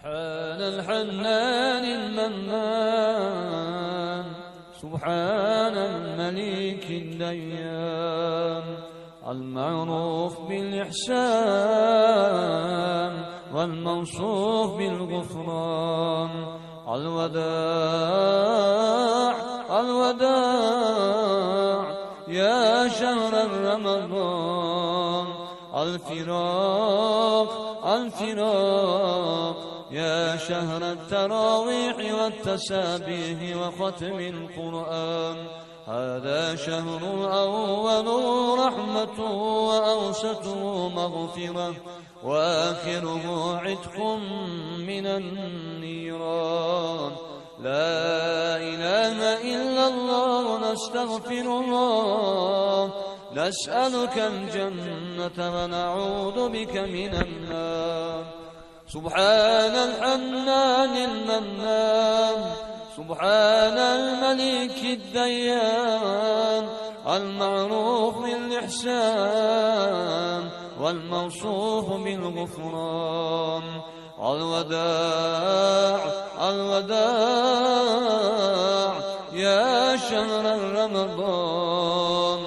سبحان الحنان المنان، سبحان المليك الديان، المعروف بالإحسان والموصوف بالغفران. الوداع الوداع يا شهر رمضان، الفراق الفراق يا شهر التراويح والتسابيح وختم القرآن. هذا شهر أوله رحمة وأوسطه مغفرة وآخره عتق من النيران. لا إله إلا الله، نستغفر الله، نسألك الجنة ونعوذ بك من النار. سبحان الحنان المنان، سبحان الملك الديان، المعروف بالإحسان والموصوف بالغفران. الوداع الوداع يا شهر رمضان،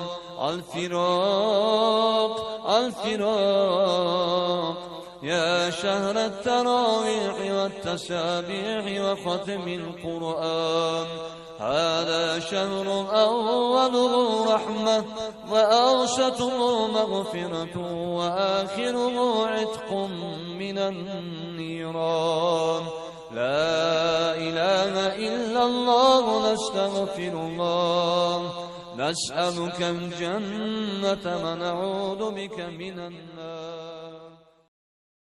الفراق الفراق يا شهر التراويح والتسابيح وختم القرآن. هذا شهر أوله رحمة وأوسطه مغفرة وآخره عتق من النيران. لا إله إلا الله، نستغفر الله، نسألك الجنة ونعوذ بك من النار.